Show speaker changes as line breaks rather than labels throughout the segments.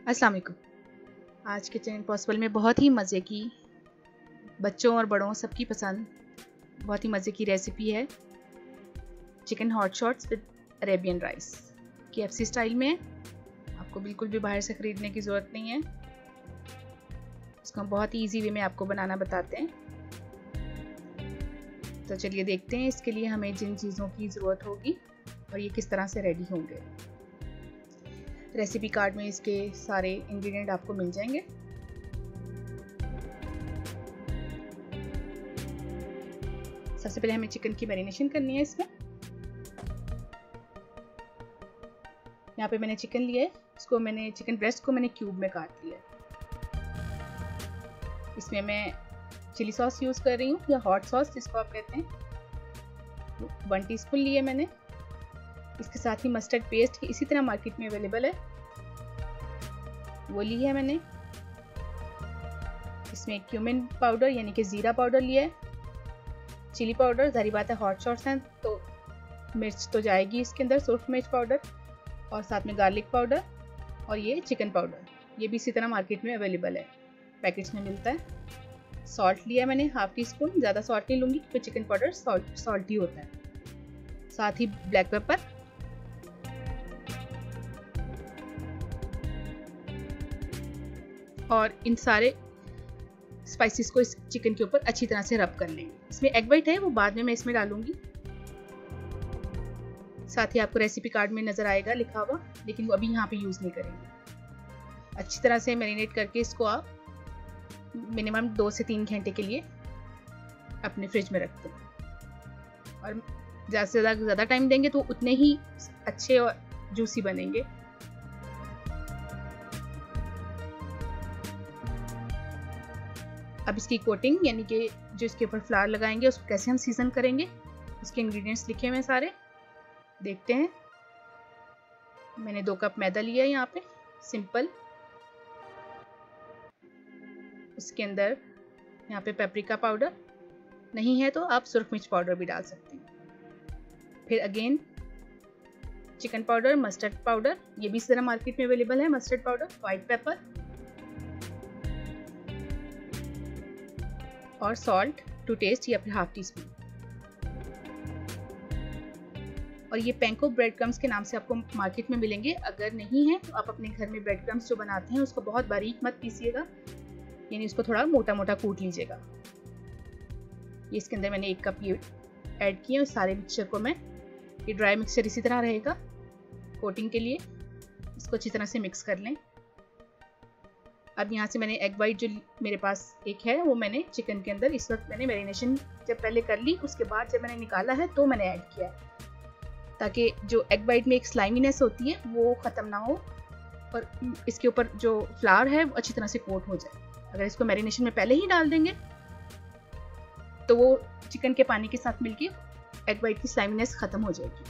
अस्सलाम वालेकुम। आज किचन इम्पॉसिबल में बहुत ही मज़े की, बच्चों और बड़ों सबकी पसंद, बहुत ही मज़े की रेसिपी है chicken hot shots with Arabian rice. KFC style में है। आपको बिल्कुल भी बाहर से ख़रीदने की ज़रूरत नहीं है। इसको हम बहुत ही ईजी वे में आपको बनाना बताते हैं। तो चलिए देखते हैं इसके लिए हमें जिन चीज़ों की ज़रूरत होगी और ये किस तरह से रेडी होंगे। रेसिपी कार्ड में इसके सारे इंग्रेडिएंट आपको मिल जाएंगे। सबसे पहले हमें चिकन की मैरिनेशन करनी है। इसमें यहाँ पे मैंने चिकन लिया है, इसको मैंने चिकन ब्रेस्ट को मैंने क्यूब में काट लिया है। इसमें मैं चिली सॉस यूज़ कर रही हूँ या हॉट सॉस जिसको आप कहते हैं, 1 टीस्पून लिए मैंने। इसके साथ ही मस्टर्ड पेस्ट इसी तरह मार्केट में अवेलेबल है, वो ली है मैंने। इसमें क्यूमिन पाउडर यानी कि ज़ीरा पाउडर लिया है, चिली पाउडर, ज़ाहिर बात है हॉट शॉट्स हैं तो मिर्च तो जाएगी इसके अंदर, सुर्ख मिर्च पाउडर, और साथ में गार्लिक पाउडर, और ये चिकन पाउडर, ये भी इसी तरह मार्केट में अवेलेबल है, पैकेट्स में मिलता है। सॉल्ट लिया मैंने 1/2 टीस्पून, ज़्यादा सॉल्ट नहीं लूँगी क्योंकि चिकन पाउडर सॉल्टी होता है। साथ ही ब्लैक पेपर, और इन सारे स्पाइसेस को इस चिकन के ऊपर अच्छी तरह से रब कर लेंगे। इसमें एग वाइट है, वो बाद में मैं इसमें डालूंगी। साथ ही आपको रेसिपी कार्ड में नज़र आएगा लिखा हुआ, लेकिन वो अभी यहाँ पे यूज़ नहीं करेंगे। अच्छी तरह से मैरिनेट करके इसको आप मिनिमम 2 से 3 घंटे के लिए अपने फ्रिज में रखते हैं, और ज़्यादा से ज़्यादा टाइम देंगे तो उतने ही अच्छे और जूसी बनेंगे। अब इसकी कोटिंग यानी कि जो इसके ऊपर फ्लावर लगाएंगे उसको कैसे हम सीजन करेंगे, उसके इंग्रेडिएंट्स लिखे हुए हैं सारे, देखते हैं। मैंने 2 कप मैदा लिया है यहाँ पे, सिंपल। उसके अंदर यहाँ पे पेपरिका पाउडर, नहीं है तो आप सुर्ख मिर्च पाउडर भी डाल सकते हैं। फिर again chicken powder, mustard powder, ये भी इस तरह मार्केट में अवेलेबल है, मस्टर्ड पाउडर, वाइट पेपर, और सॉल्ट टू टेस्ट या फिर 1/2 टीस्पून। और ये पैंको ब्रेड क्रम्स के नाम से आपको मार्केट में मिलेंगे। अगर नहीं है तो आप अपने घर में ब्रेड क्रम्स जो बनाते हैं उसको बहुत बारीक मत पीसिएगा, यानी उसको थोड़ा मोटा मोटा कूट लीजिएगा। ये इसके अंदर मैंने 1 कप ये ऐड किए, और सारे मिक्सचर को मैं, ये ड्राई मिक्सचर इसी तरह रहेगा कोटिंग के लिए, इसको अच्छी तरह से मिक्स कर लें। अब यहाँ से मैंने एग वाइट जो मेरे पास एक है वो मैंने चिकन के अंदर, इस वक्त मैंने मैरिनेशन जब पहले कर ली, उसके बाद जब मैंने निकाला है तो मैंने ऐड किया है, ताकि जो एग वाइट में एक स्लाइमीनेस होती है वो ख़त्म ना हो और इसके ऊपर जो फ्लावर है वो अच्छी तरह से कोट हो जाए। अगर इसको मैरिनेशन में पहले ही डाल देंगे तो वो चिकन के पानी के साथ मिलके एग वाइट की स्लाइमीनेस ख़त्म हो जाएगी।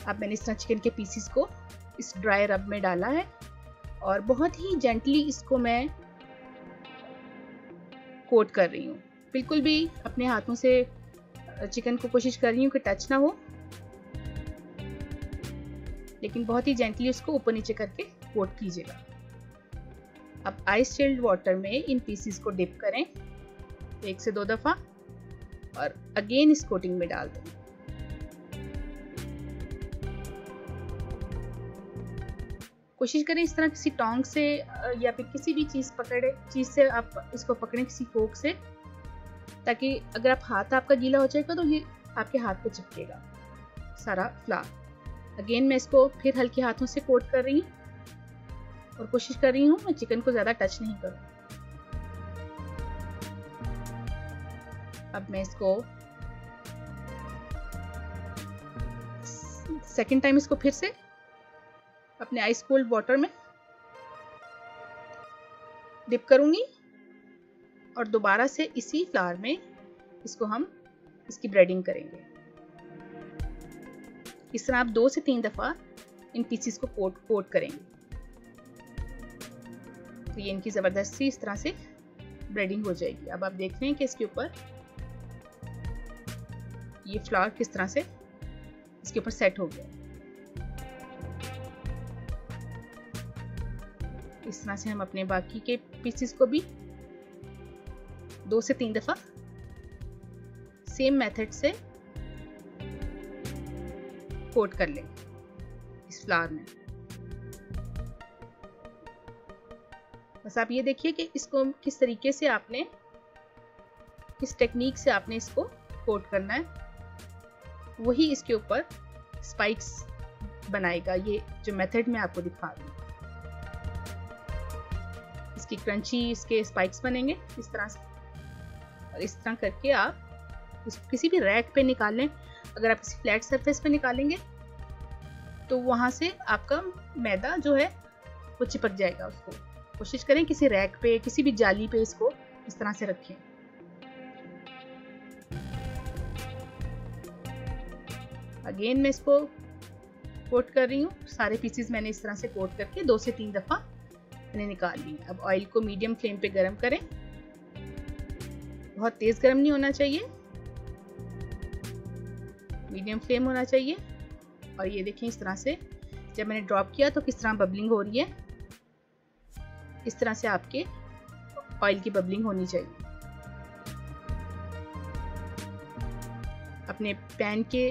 अब मैंने इस तरह चिकन के पीसीस को इस ड्राई रब में डाला है, और बहुत ही जेंटली इसको मैं कोट कर रही हूँ। बिल्कुल भी अपने हाथों से चिकन को कोशिश कर रही हूँ कि टच ना हो, लेकिन बहुत ही जेंटली उसको ऊपर नीचे करके कोट कीजिएगा। अब आइस चिल्ड वाटर में इन पीसीस को डिप करें 1 से 2 दफ़ा, और अगेन इस कोटिंग में डाल दें। कोशिश करें इस तरह किसी टोंग से या फिर किसी भी चीज़ से आप इसको पकड़ें, किसी फोक से, ताकि अगर आप हाथ आपका गीला हो जाएगा तो ये आपके हाथ पे चिपकेगा सारा फ्लावर। अगेन मैं इसको फिर हल्के हाथों से कोट कर रही हूँ, और कोशिश कर रही हूँ मैं चिकन को ज़्यादा टच नहीं करूँ। अब मैं इसको सेकेंड टाइम इसको फिर से अपने आइस कोल्ड वाटर में डिप करूंगी, और दोबारा से इसी फ्लावर में इसको हम इसकी ब्रेडिंग करेंगे। इस तरह आप 2 से 3 दफ़ा इन पीसीस को कोट करेंगे, तो ये इनकी ज़बरदस्ती इस तरह से ब्रेडिंग हो जाएगी। अब आप देख रहे हैं कि इसके ऊपर ये फ्लावर किस तरह से इसके ऊपर सेट हो गया। इस तरह से हम अपने बाकी के पीसेस को भी 2 से 3 दफ़ा सेम मेथड से कोट कर लें इस फ्लावर में। बस आप ये देखिए कि इसको किस तरीके से आपने, किस टेक्निक से आपने इसको कोट करना है, वही इसके ऊपर स्पाइक्स बनाएगा। ये जो मेथड मैं आपको दिखा रही हूँ, इसकी क्रंची इसके स्पाइक्स बनेंगे इस तरह से। और इस तरह करके आप किसी भी रैक पे निकाल लें। अगर आप किसी फ्लैट सरफेस पे निकालेंगे तो वहां से आपका मैदा जो है वो चिपक जाएगा उसको। कोशिश करें किसी रैक पे, किसी भी जाली पे इसको इस तरह से रखें। अगेन मैं इसको कोट कर रही हूँ। सारे पीसेस मैंने इस तरह से कोट करके 2 से 3 दफ़ा मैंने निकाल ली। अब ऑयल को मीडियम फ्लेम पे गरम करें, बहुत तेज़ गरम नहीं होना चाहिए, मीडियम फ्लेम होना चाहिए। और ये देखें इस तरह से जब मैंने ड्रॉप किया तो किस तरह बबलिंग हो रही है। इस तरह से आपके ऑयल की बबलिंग होनी चाहिए। अपने पैन के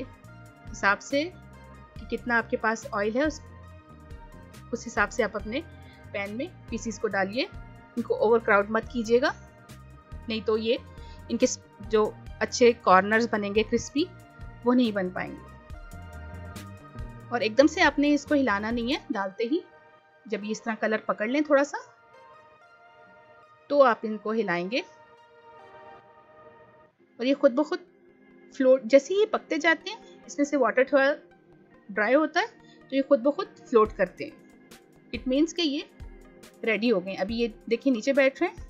हिसाब से कि कितना आपके पास ऑयल है उस हिसाब से आप अपने पैन में पीसीस को डालिए। इनको ओवर क्राउड मत कीजिएगा, नहीं तो ये इनके जो अच्छे कॉर्नर्स बनेंगे क्रिस्पी, वो नहीं बन पाएंगे। और एकदम से आपने इसको हिलाना नहीं है डालते ही। जब ये इस तरह कलर पकड़ लें थोड़ा सा, तो आप इनको हिलाएंगे और ये खुद ब खुद फ्लोट, जैसे ही ये पकते जाते हैं इसमें से वाटर थोड़ा ड्राई होता है तो ये खुद ब खुद फ्लोट करते हैं। इट मीन्स कि ये रेडी हो गए। अभी ये देखिए नीचे बैठ रहे हैं।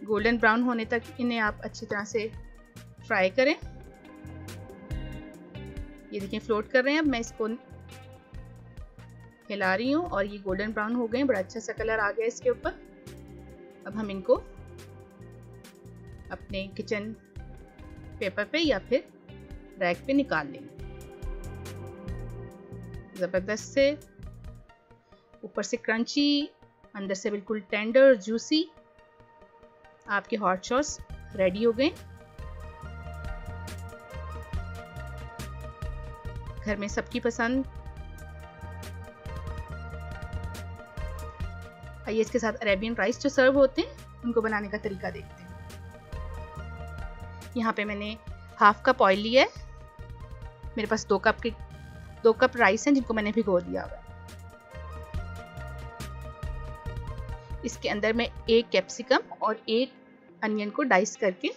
गोल्डन ब्राउन होने तक इन्हें आप अच्छी तरह से फ्राई करें। ये देखिए फ्लोट कर रहे हैं। अब मैं इसको हिला रही हूँ और ये गोल्डन ब्राउन हो गए, बड़ा अच्छा सा कलर आ गया इसके ऊपर। अब हम इनको अपने किचन पेपर पे या फिर रैक पे निकाल लेंगे। जबरदस्त से ऊपर से क्रंची, अंदर से बिल्कुल टेंडर जूसी आपके हॉट सॉस रेडी हो गए। घर में सबकी पसंद। आइए इसके साथ अरेबियन राइस जो सर्व होते हैं उनको बनाने का तरीका देखते हैं। यहाँ पे मैंने हाफ कप ऑयल लिया है। मेरे पास 2 कप राइस हैं जिनको मैंने भिगो दिया हुआ है। इसके अंदर मैं 1 कैप्सिकम और 1 अनियन को डाइस करके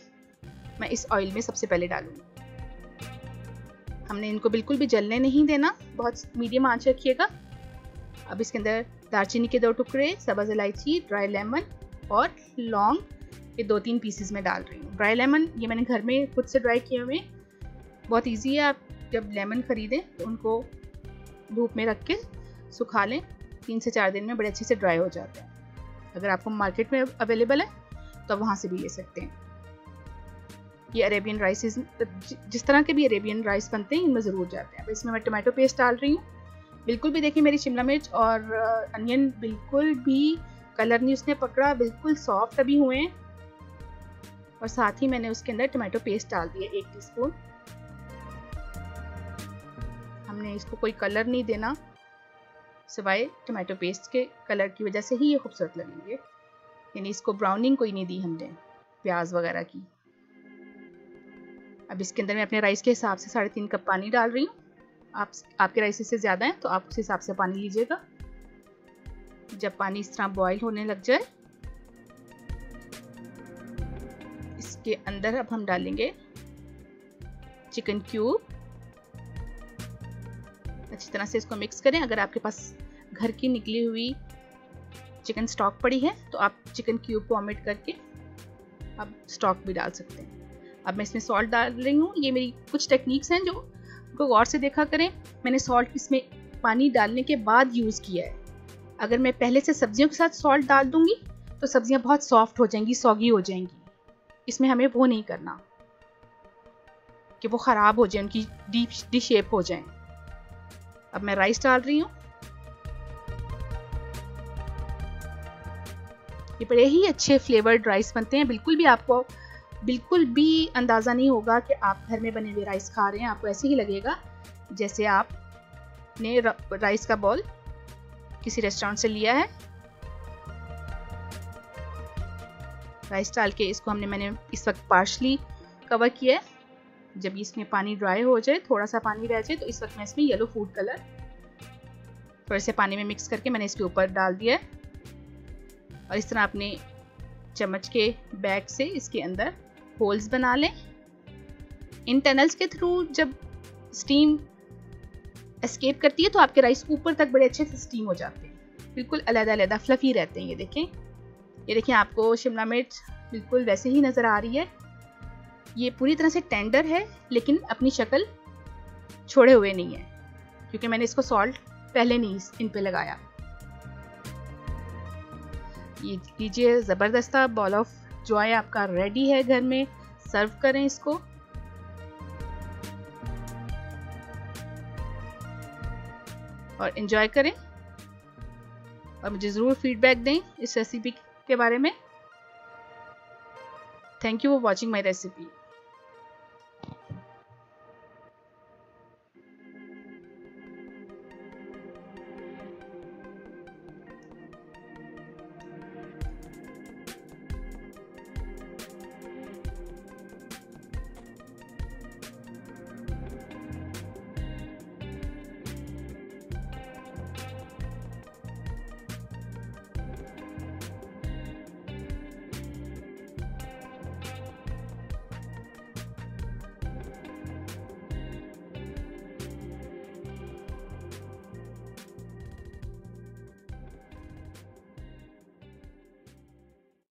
मैं इस ऑयल में सबसे पहले डालूंगी। हमने इनको बिल्कुल भी जलने नहीं देना, बहुत मीडियम आंच रखिएगा। अब इसके अंदर दालचीनी के 2 टुकड़े, सब्ज़ इलायची, ड्राई लेमन और लौंग के 2-3 पीसेस में डाल रही हूँ। ड्राई लेमन ये मैंने घर में खुद से ड्राई किए हुए, बहुत इजी है। आप जब लेमन ख़रीदें तो उनको धूप में रख के सुखा लें, 3 से 4 दिन में बड़े अच्छे से ड्राई हो जाते हैं। अगर आपको मार्केट में अवेलेबल है तो आप वहाँ से भी ले सकते हैं। ये अरेबियन राइस, जिस तरह के भी अरेबियन राइस बनते हैं इनमें ज़रूर जाते हैं। अब इसमें मैं टमाटो पेस्ट डाल रही हूँ। बिल्कुल भी देखिए मेरी शिमला मिर्च और अनियन बिल्कुल भी कलर नहीं उसने पकड़ा, बिल्कुल सॉफ्ट अभी हुए हैं। और साथ ही मैंने उसके अंदर टमाटो पेस्ट डाल दिया 1 टीस्पून। हमने इसको कोई कलर नहीं देना, सिवाय टमाटो पेस्ट के कलर की वजह से ही ये खूबसूरत लगेंगे। यानी इसको ब्राउनिंग कोई नहीं दी हमने प्याज वगैरह की। अब इसके अंदर मैं अपने राइस के हिसाब से 3.5 कप पानी डाल रही हूँ। आपके राइस से ज़्यादा है तो आप उस हिसाब से पानी लीजिएगा। जब पानी इस तरह बॉईल होने लग जाए, इसके अंदर अब हम डालेंगे चिकन क्यूब। अच्छी तरह से इसको मिक्स करें। अगर आपके पास घर की निकली हुई चिकन स्टॉक पड़ी है तो आप चिकन क्यूब को ऑमिट करके आप स्टॉक भी डाल सकते हैं। अब मैं इसमें सॉल्ट डाल रही हूँ। ये मेरी कुछ टेक्निक्स हैं जो उनको गौर से देखा करें। मैंने सॉल्ट इसमें पानी डालने के बाद यूज़ किया है। अगर मैं पहले से सब्जियों के साथ सॉल्ट डाल दूंगी तो सब्जियां बहुत सॉफ्ट हो जाएंगी, सॉगी हो जाएंगी। इसमें हमें वो नहीं करना कि वो ख़राब हो जाए, उनकी डीप शेप हो जाए। अब मैं राइस डाल रही हूँ। ये बड़े ही अच्छे फ्लेवर्ड राइस बनते हैं। आपको बिल्कुल भी अंदाज़ा नहीं होगा कि आप घर में बने हुए राइस खा रहे हैं। आपको ऐसे ही लगेगा जैसे आपने राइस का बॉल किसी रेस्टोरेंट से लिया है। राइस डाल के इसको मैंने इस वक्त पार्शली कवर किया है। जब इसमें पानी ड्राई हो जाए, थोड़ा सा पानी रह जाए, तो इस वक्त मैं इसमें येलो फूड कलर थोड़े से पानी में मिक्स करके मैंने इसके ऊपर डाल दिया है। और इस तरह अपने चम्मच के बैग से इसके अंदर होल्स बना लें। इन टनल्स के थ्रू जब स्टीम एस्केप करती है तो आपके राइस ऊपर तक बड़े अच्छे से स्टीम हो जाते हैं, बिल्कुल अलग-अलग फ्लफी रहते हैं। ये देखें आपको शिमला मिर्च बिल्कुल वैसे ही नज़र आ रही है। ये पूरी तरह से टेंडर है लेकिन अपनी शक्ल छोड़े हुए नहीं है, क्योंकि मैंने इसको सॉल्ट पहले नहीं इन पे लगाया। ये लीजिए, ज़बरदस्त बॉल ऑफ जॉय आपका रेडी है घर में। सर्व करें इसको। और एंजॉय करें और मुझे ज़रूर फीडबैक दें इस रेसिपी के बारे में। Thank you for watching my recipe.